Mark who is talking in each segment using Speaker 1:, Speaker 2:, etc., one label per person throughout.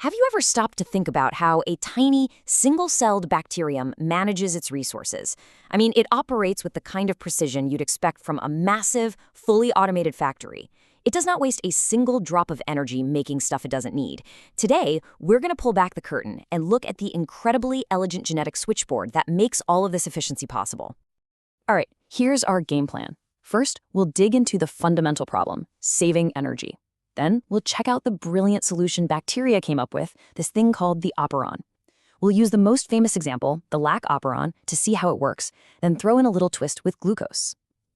Speaker 1: Have you ever stopped to think about how a tiny, single-celled bacterium manages its resources? I mean, it operates with the kind of precision you'd expect from a massive, fully automated factory. It does not waste a single drop of energy making stuff it doesn't need. Today, we're going to pull back the curtain and look at the incredibly elegant genetic switchboard that makes all of this efficiency possible. All right, here's our game plan. First, we'll dig into the fundamental problem, saving energy. Then we'll check out the brilliant solution bacteria came up with, this thing called the operon. We'll use the most famous example, the Lac Operon, to see how it works, then throw in a little twist with glucose.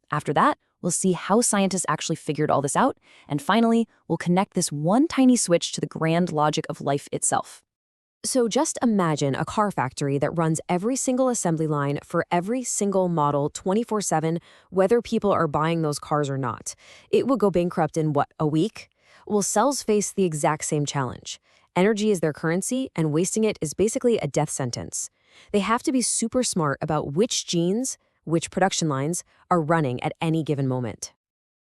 Speaker 1: After that, we'll see how scientists actually figured all this out, and finally, we'll connect this one tiny switch to the grand logic of life itself.
Speaker 2: So just imagine a car factory that runs every single assembly line for every single model 24/7, whether people are buying those cars or not. It will go bankrupt in, what, a week? Well, cells face the exact same challenge. Energy is their currency, and wasting it is basically a death sentence. They have to be super smart about which genes, which production lines, are running at any given moment.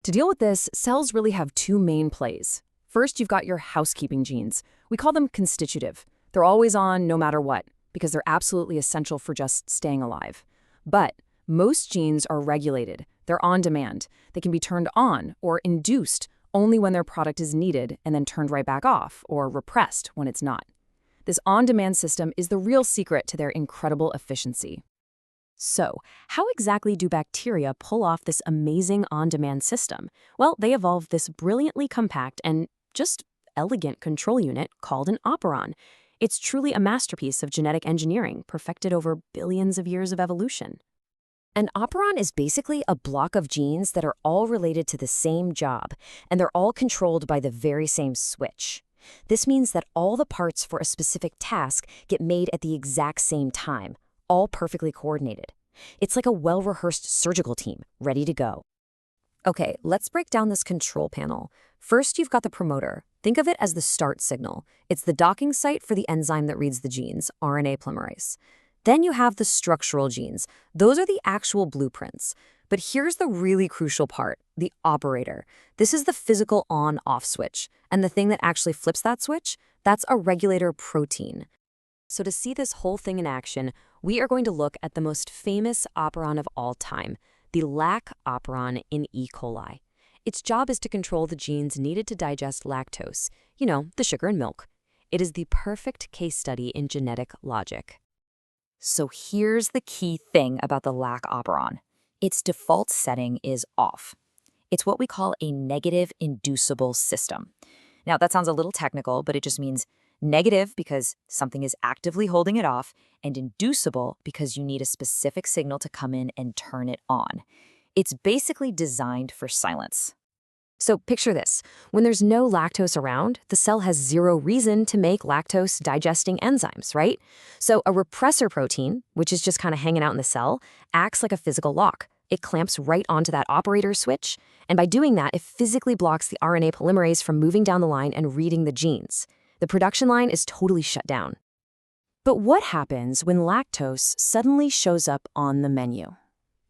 Speaker 3: To deal with this, cells really have two main plays. First, you've got your housekeeping genes. We call them constitutive. They're always on no matter what, because they're absolutely essential for just staying alive. But most genes are regulated. They're on demand. They can be turned on or induced only when their product is needed and then turned right back off or repressed when it's not. This on-demand system is the real secret to their incredible efficiency. So, how exactly do bacteria pull off this amazing on-demand system? Well, they evolved this brilliantly compact and just elegant control unit called an operon. It's truly a masterpiece of genetic engineering, perfected over billions of years of evolution.
Speaker 1: An operon is basically a block of genes that are all related to the same job, and they're all controlled by the very same switch. This means that all the parts for a specific task get made at the exact same time, all perfectly coordinated. It's like a well-rehearsed surgical team, ready to go. Okay, let's break down this control panel. First, you've got the promoter. Think of it as the start signal. It's the docking site for the enzyme that reads the genes, RNA polymerase. Then you have the structural genes. Those are the actual blueprints. But here's the really crucial part, the operator. This is the physical on-off switch. And the thing that actually flips that switch, that's a regulator protein. So to see this whole thing in action, we are going to look at the most famous operon of all time, the Lac Operon in E. coli. Its job is to control the genes needed to digest lactose, the sugar in milk. It is the perfect case study in genetic logic.
Speaker 4: So here's the key thing about the Lac Operon. Its default setting is off. It's what we call a negative inducible system. Now, that sounds a little technical, but it just means negative because something is actively holding it off, and inducible because you need a specific signal to come in and turn it on. It's basically designed for silence.
Speaker 2: So picture this. When there's no lactose around, the cell has zero reason to make lactose-digesting enzymes, right? So a repressor protein, which is just kind of hanging out in the cell, acts like a physical lock. It clamps right onto that operator switch, and by doing that, it physically blocks the RNA polymerase from moving down the line and reading the genes. The production line is totally shut down.
Speaker 3: But what happens when lactose suddenly shows up on the menu?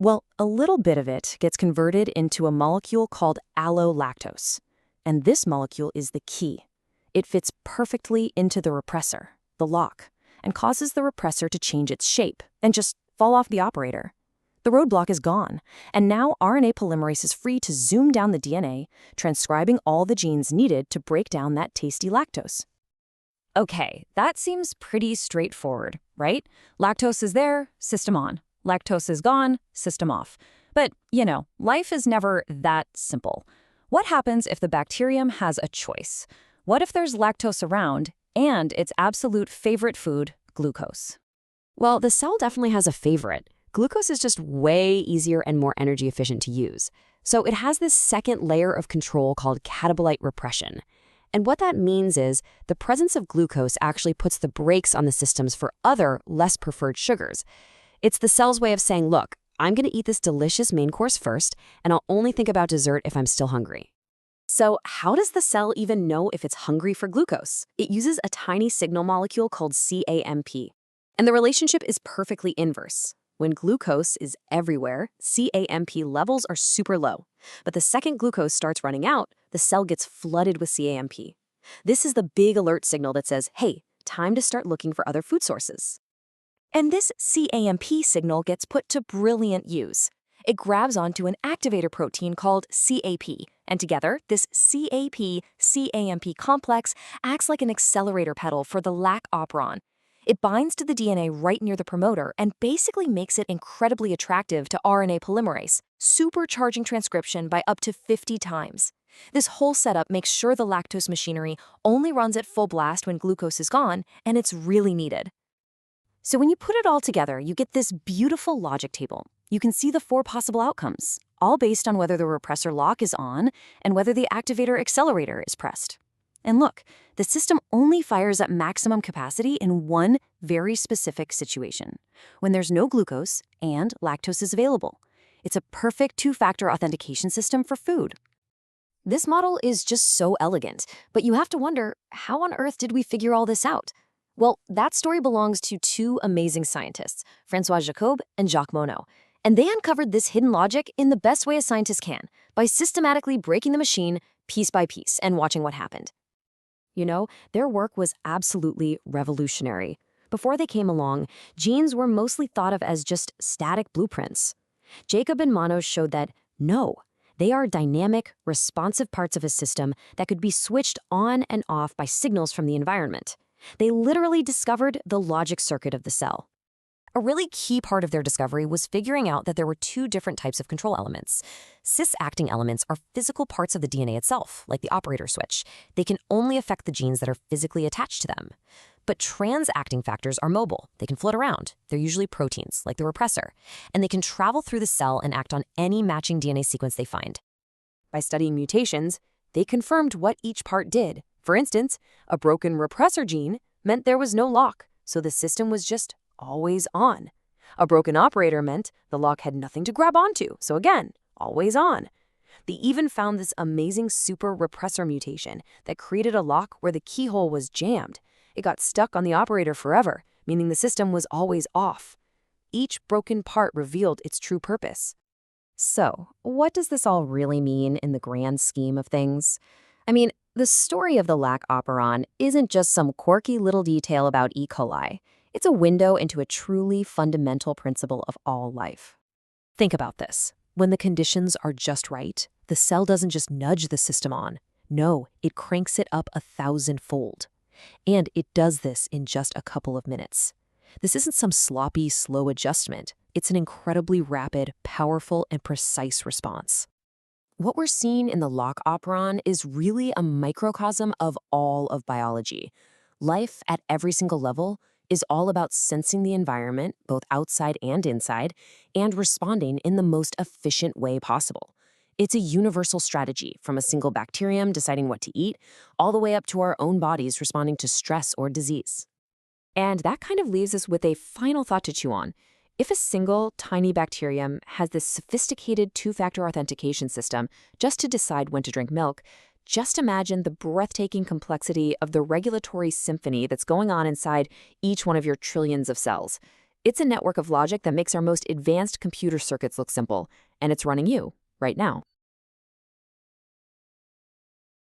Speaker 3: Well, a little bit of it gets converted into a molecule called allolactose. And this molecule is the key. It fits perfectly into the repressor, the lock, and causes the repressor to change its shape and just fall off the operator. The roadblock is gone, and now RNA polymerase is free to zoom down the DNA, transcribing all the genes needed to break down that tasty lactose.
Speaker 1: Okay, that seems pretty straightforward, right? Lactose is there, system on. Lactose is gone, system off. But, life is never that simple. What happens if the bacterium has a choice? What if there's lactose around and its absolute favorite food, glucose?
Speaker 2: Well, the cell definitely has a favorite. Glucose is just way easier and more energy efficient to use. So it has this second layer of control called catabolite repression. And what that means is the presence of glucose actually puts the brakes on the systems for other, less preferred sugars. It's the cell's way of saying, look, I'm going to eat this delicious main course first, and I'll only think about dessert if I'm still hungry. So how does the cell even know if it's hungry for glucose? It uses a tiny signal molecule called CAMP. And the relationship is perfectly inverse. When glucose is everywhere, CAMP levels are super low. But the second glucose starts running out, the cell gets flooded with CAMP. This is the big alert signal that says, hey, time to start looking for other food sources. And this CAMP signal gets put to brilliant use. It grabs onto an activator protein called CAP, and together, this CAP-CAMP complex acts like an accelerator pedal for the Lac Operon. It binds to the DNA right near the promoter and basically makes it incredibly attractive to RNA polymerase, supercharging transcription by up to 50 times. This whole setup makes sure the lactose machinery only runs at full blast when glucose is gone, and it's really needed. So when you put it all together, you get this beautiful logic table. You can see the 4 possible outcomes, all based on whether the repressor lock is on and whether the activator accelerator is pressed. And look, the system only fires at maximum capacity in one very specific situation, when there's no glucose and lactose is available. It's a perfect 2-factor authentication system for food. This model is just so elegant, but you have to wonder, how on earth did we figure all this out? Well, that story belongs to 2 amazing scientists, François Jacob and Jacques Monod. And they uncovered this hidden logic in the best way a scientist can, by systematically breaking the machine piece by piece and watching what happened. You know, their work was absolutely revolutionary. Before they came along, genes were mostly thought of as just static blueprints. Jacob and Monod showed that, no, they are dynamic, responsive parts of a system that could be switched on and off by signals from the environment. They literally discovered the logic circuit of the cell. A really key part of their discovery was figuring out that there were 2 different types of control elements. Cis-acting elements are physical parts of the DNA itself, like the operator switch. They can only affect the genes that are physically attached to them. But trans-acting factors are mobile. They can float around. They're usually proteins, like the repressor. And they can travel through the cell and act on any matching DNA sequence they find. By studying mutations, they confirmed what each part did. For instance, a broken repressor gene meant there was no lock, so the system was just always on. A broken operator meant the lock had nothing to grab onto, so again, always on. They even found this amazing super repressor mutation that created a lock where the keyhole was jammed. It got stuck on the operator forever, meaning the system was always off. Each broken part revealed its true purpose.
Speaker 1: So, what does this all really mean in the grand scheme of things? I mean, the story of the Lac Operon isn't just some quirky little detail about E. coli. It's a window into a truly fundamental principle of all life. Think about this. When the conditions are just right, the cell doesn't just nudge the system on. No, it cranks it up 1,000-fold. And it does this in just a couple of minutes. This isn't some sloppy, slow adjustment. It's an incredibly rapid, powerful, and precise response. What we're seeing in the Lac Operon is really a microcosm of all of biology. Life at every single level is all about sensing the environment, both outside and inside, and responding in the most efficient way possible. It's a universal strategy, from a single bacterium deciding what to eat, all the way up to our own bodies responding to stress or disease. And that kind of leaves us with a final thought to chew on. If a single, tiny bacterium has this sophisticated 2-factor authentication system just to decide when to drink milk, just imagine the breathtaking complexity of the regulatory symphony that's going on inside each one of your trillions of cells. It's a network of logic that makes our most advanced computer circuits look simple, and it's running you right now.